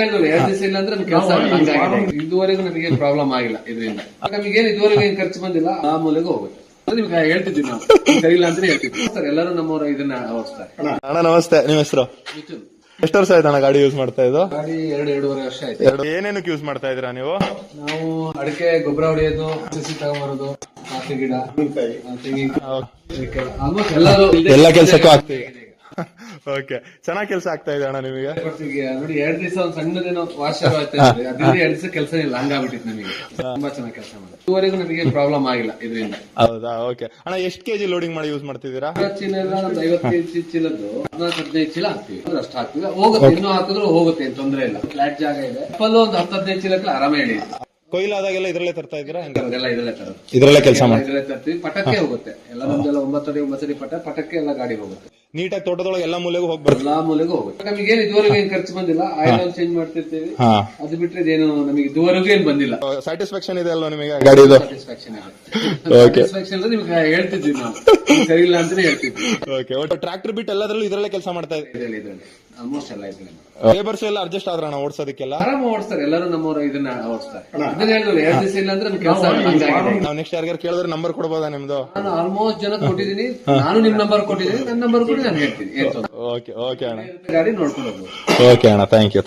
ಹೇಳಿದ್ರು 2 ದಿವಸ ಇಲ್ಲ ಅಂದ್ರೆ ಕೆಲಸ ಹಂಗಾಗಿದೆ. ಇದುವರೆಗೂ ನಮಗೆ ಪ್ರಾಬ್ಲಮ್ ಆಗಿಲ್ಲ ಇದರಿಂದ. ನಮಗೇನು ಇದುವರೆಗೂ ಏನ್ ಖರ್ಚು ಬಂದಿಲ್ಲ, ಆ ಮೂಲೆಗೂ ಹೋಗುತ್ತೆ. ನಿಮ್ಗೆ ಹೇಳ್ತಿದ್ವಿ ನಾವು, ಸರಿ ಇಲ್ಲ ಅಂದ್ರೆ ಹೇಳ್ತಿದ್ವಿ ಸರ್. ಎಲ್ಲರೂ ನಮ್ಮವರು ಇದನ್ನ ಓಡಿಸ್ತಾರೆ. ಅಣ್ಣ ನಮಸ್ತೆ, ನಿಮ್ಮ ಹೆಸರು? ಎಷ್ಟು ವರ್ಷ ಆಯ್ತು ಅಣ್ಣ ಗಾಡಿ ಯೂಸ್ ಮಾಡ್ತಾ ಇದ್ದು? ಗಾಡಿ 2-2.5 ವರ್ಷ ಆಯ್ತು. ಏನೇನಕ್ಕೆ ಯೂಸ್ ಮಾಡ್ತಾ ಇದ್ದೀರಾ ನೀವು? ನಾವು ಅಡಿಕೆ ಗೊಬ್ಬರ ಹೊಡೆಯೋದು, ಸಸಿ ತಗೊಂಬರೋದು, ಕಾಫಿ ಗಿಡ, ತೆಂಗಿನಕಾಯಿ, ಆಲ್ಮೋಸ್ಟ್ ಎಲ್ಲ ಕೆಲಸಕ್ಕೂ ಆಗ್ತೀವಿ. ಓಕೆ, ಚೆನ್ನಾಗಿ ಕೆಲಸ ಆಗ್ತಾ ಇದೆ ಅಣ್ಣ ನಿಮಗೆ? ನೋಡಿ 2 ದಿವಸ ಒಂದು ಸಣ್ಣದೇನೋ ವಾಷರ್ ಆಯ್ತಾ ಇದ್ರೆ ಅದರಿಂದ 2 ದಿವಸ ಕೆಲಸ ಇಲ್ಲ, ಹಂಗಾಗ್ಬಿಟ್ಟಿತ್ತು ನಮಗೆ. ತುಂಬಾ ಚೆನ್ನಾಗಿ ಕೆಲಸ ಮಾಡಿ ಇದುವರೆಗೂ ನಮಗೆ ಪ್ರಾಬ್ಲಮ್ ಆಗಿಲ್ಲ ಇದರಿಂದ. ಹೌದಾ? ಓಕೆ ಅಣ್ಣ, ಎಷ್ಟು ಕೆಜಿ ಲೋಡಿಂಗ್ ಮಾಡಿ ಯೂಸ್ ಮಾಡ್ತಿದ್ದೀರಾ? ಚೀಲ ಎಲ್ಲ ಒಂದು 50 ಕೆಜಿ ಚೀಲದ್ದು 14-15 ಚೀಲ ಹಾಕ್ತಿವಿ, ಅಷ್ಟು ಹಾಕ್ತಿವಿ. ಹೋಗುತ್ತೆ, ಇನ್ನೂ ಹಾಕಿದ್ರು ಹೋಗುತ್ತೆ, ಏನ್ ತೊಂದರೆ ಇಲ್ಲ. ಫ್ಲಾಟ್ ಜಾಗ ಇದೆ. ಒಂದು 10-15 ಚೀಲಕ್ಕೆ ಆರಾಮ ಹೇಳಿ. ಕೊಯ್ಲಾದಾಗೆಲ್ಲ ಇದ್ರಲ್ಲೇ ತರ್ತಾ ಇದ್ದೀರಾ? ಎಲ್ಲ ಇದರಲ್ಲೇ ತರೋದು, ಇದ್ರಲ್ಲೇ ಕೆಲಸ ಮಾಡಿ ಇದರಲ್ಲೇ ತರ್ತೀವಿ. ಪಟಕ್ಕೆ ಹೋಗುತ್ತೆ ಎಲ್ಲ, ನಮ್ದೆಲ್ಲ 9 ಅಡಿ ಪಟಕ್ಕೆ ಎಲ್ಲ ಗಾಡಿ ಹೋಗುತ್ತೆ. ನೀಟಾಗಿ ತೋಟದೊಳಗೆ ಎಲ್ಲ ಮೂಲೆಗೂ ಹೋಗ್ಬಾರ್ದು, ಎಲ್ಲಾ ಮೂಲೆಗೂ ಹೋಗುತ್ತೆ. ನಮಗೇನು ಇದುವರೆಗೂ ಏನ್ ಖರ್ಚು ಬಂದಿಲ್ಲ. ಆಯಿಲ್ ಚೇಂಜ್ ಮಾಡ್ತಿರ್ತೀವಿ, ಅದು ಬಿಟ್ರೆ ಏನು ನಮಗೆ ಇದುವರೆಗೂ ಏನ್ ಬಂದಿಲ್ಲ. ಸ್ಯಾಟಿಸ್ಫ್ಯಾಕ್ಷನ್ ಇದೆ ಅಲ್ವಾ ನಿಮಗೆ ಗಾಡಿದು? ಸ್ಯಾಟಿಸ್ಫ್ಯಾಕ್ಷನ್ ನಿಮ್ಗೆ ಹೇಳ್ತಿದ್ವಿ ನಾವು, ಸರಿ ಇಲ್ಲ ಅಂದ್ರೆ ಹೇಳ್ತಿದ್ವಿ. ಓಕೆ, ಒಟ್ಟು ಟ್ರಾಕ್ಟರ್ ಬಿಟ್ಟು ಎಲ್ಲದರಲ್ಲೂ ಇದರಲ್ಲೇ ಕೆಲಸ ಮಾಡ್ತಾ ಇದ್ದೀವಿ. ಇದರಲ್ಲಿ ಆಲ್ಮೋಸ್ಟ್ ಎಲ್ಲ ಇದೆ. ಲೇಬರ್ಸ್ ಎಲ್ಲ ಅಡ್ಜಸ್ಟ್ ಆದ್ರಣ ಓಡಿಸೋದಕ್ಕೆಲ್ಲ? ಆರಾಮ ಓಡಿಸ್ತಾರೆ, ಎಲ್ಲರೂ ನಮ್ಮವರು ಇದನ್ನ ಓಡಿಸ್ತಾರೆ. ಇದನ್ನ ಹೇಳಿದ್ರು 2 ದಿವಸ ಇಲ್ಲ ಅಂದ್ರೆ ಕೆಲಸ ಹಂಗಾಗಿದೆ. ನಾವು ನೆಕ್ಸ್ಟ್ ಯಾರಿಗಾರು ಕೇಳಿದ್ರೆ ನಂಬರ್ ಕೊಡ್ಬೋದಾ ನಿಮ್ದು? ನಾನು ಆಲ್ಮೋಸ್ಟ್ ಜನ ಕೊಟ್ಟಿದ್ದೀನಿ. ನಾನು ನಿಮ್ ನಂಬರ್ ಕೊಟ್ಟಿದ್ದೀನಿ, ನನ್ನ ನಂಬರ್ ಕೊಡಿ, ನಾನು ಹೇಳ್ತೀನಿ. ಓಕೆ ಓಕೆ ಅಣ್ಣ, ಗಾಡಿ ನೋಡ್ಕೊಂಡು ಹೋಗ್ಬೋದು. ಓಕೆ ಅಣ್ಣ, ಥ್ಯಾಂಕ್ ಯು.